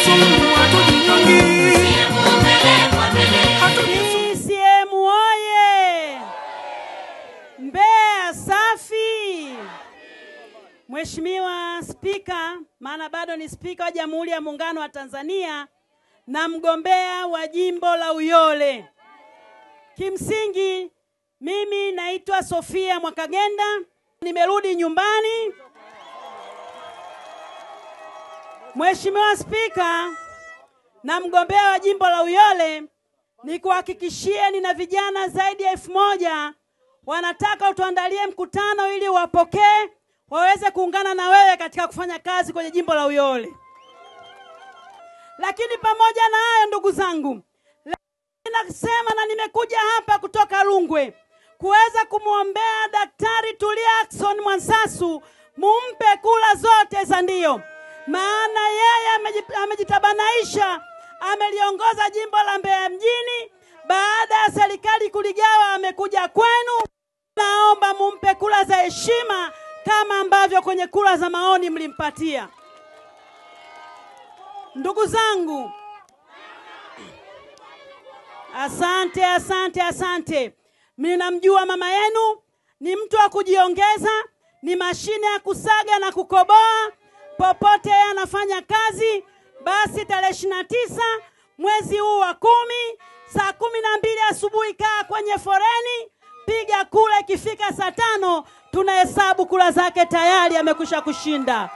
Suluhu hatujinyongi. CCM oye! Mbeya safi! Mheshimiwa Spika, maana bado ni Spika wa Jamhuri ya Muungano wa Tanzania na mgombea wa jimbo la Uyole. Kimsingi mimi naitwa Sofia Mwakagenda, nimerudi nyumbani. Mheshimiwa Spika na mgombea wa jimbo la Uyole, nikuhakikishie nina vijana zaidi ya 1000 wanataka utuandalie mkutano ili wapokee waweze kuungana na wewe katika kufanya kazi kwenye jimbo la Uyole. Lakini pamoja na hayo ndugu zangu, nasema na nimekuja hapa kutoka Rungwe kuweza kumwombea Daktari Tulia Ackson Mwansasu, mumpe kula zote za ndio. Maana yeye amejitabanaisha, ameliongoza jimbo la Mbeya mjini, baada ya serikali kuligawa amekuja kwenu. Naomba mumpe kula za heshima kama ambavyo kwenye kula za maoni mlimpatia. Ndugu zangu, asante. Mimi namjua mama yenu, ni mtu wa kujiongeza, ni mashine ya kusaga na kukoboa, popote yeye anafanya kazi. Basi tarehe 29 mwezi huu wa 10 saa 12 asubuhi kaa kwenye foreni, piga kula, ikifika saa 5 tunahesabu kula zake tayari amekwisha kushinda.